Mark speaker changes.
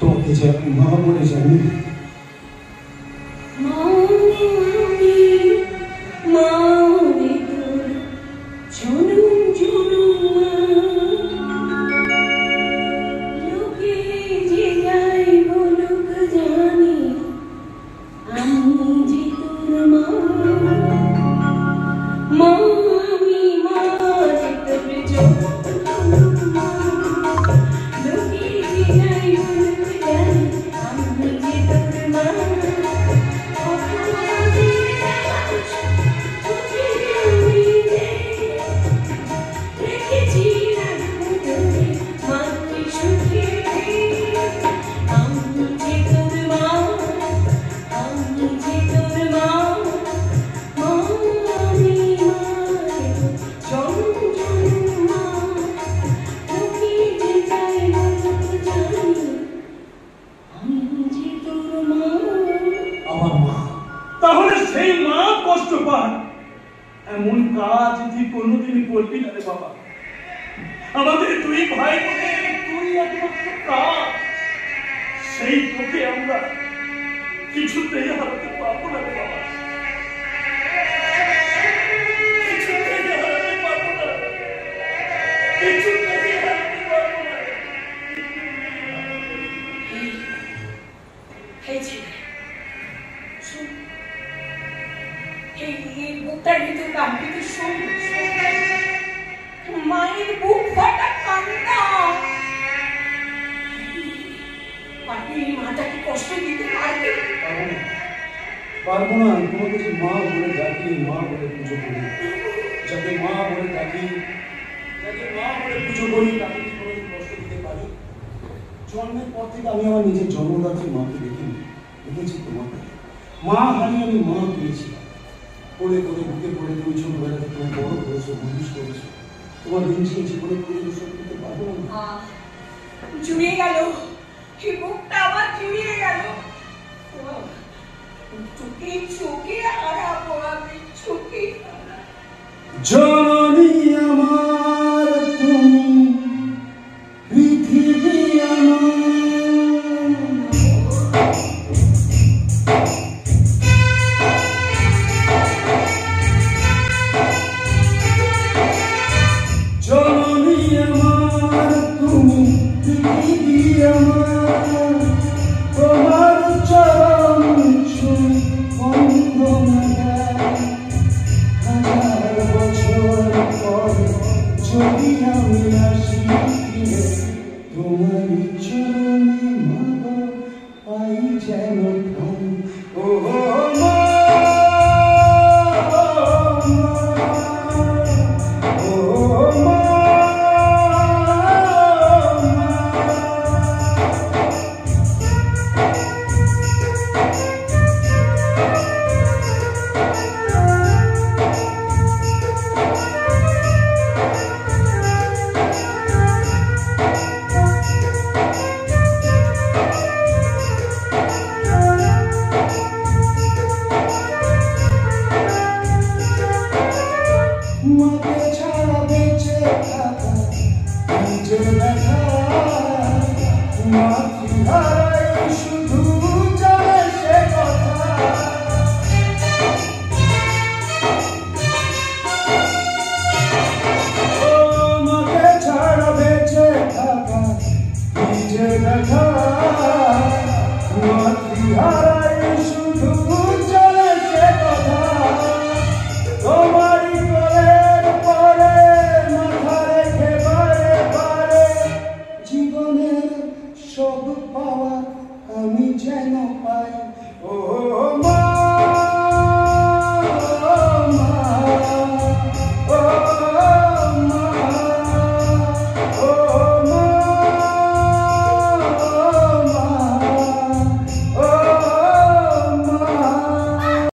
Speaker 1: তোকে যে আমি মা বলে জানি।
Speaker 2: এমন কাজ তুই কোনোদিনই করবি না রে বাবা। আমাদের দুই ভাই বোনের তুই একমাত্র কাজ, সেই তোকে আমরা কিছুতেই হারাতে পারবো না রে বাবা, কিছুতেই হারাতে পারবো না, কিছুতেই হারাতে পারবো না।
Speaker 3: এই ছেলে শোন, এই বুকটার ভিতরে কাঁদতে শোন, মায়ের বুক ফাটা কান্না। আপনি মাটাকে কষ্ট দিতে পারবে?
Speaker 1: পারবো না। তোমাকে যে মা বলে ডাকি, মা বলে পুজো করি, যাকে মা বলে ডাকি, যাকে মা বলে পুজো করি, তাকে কি কোনো কষ্ট দিতে পারি? জন্মের পর থেকে আমি আমার নিজের জন্মদাত্রী মাকে দেখিনি, দেখেছি তোমাকে। মা হারিয়ে আমি মা পেয়েছিলাম, কোলে কোলে বুকে পড়ে তুমি ছোটবেলা থেকে তুমি বড় করেছো, মানুষ করেছো। তোমার দিন জীবনে পরিবেশন করতে পারবো না।
Speaker 3: জুড়িয়ে গেল, এই বুকটা আবার জুড়িয়ে গেল। চোখে চোখে হারাবো আমি, চোখে
Speaker 1: জননী আমার তুমি, পৃথিবী আমার। জননী আমার তুমি, পৃথিবী আমার, তোমার চরণ ছুঁই বন্দনা গাই। হাজার বছর পরে যদি আমি আসি ফিরে, তোমার চরণে মা পাই যেন ঠাই। ও মা, মাকে ছাড়া বেঁচে থাকা নিজের ব্যথা, মাতৃহারাই শুধু জানে সে কথা। ও মাকে ছাড়া বেঁচে থাকা নিজের ব্যথা, মাতৃহারাই শুধু জানে সে কথা। তোমারই কোলের পরে মাথা রেখে বারে বারে জীবনের সব পাওয়া আমি যেন পাই। ও মা।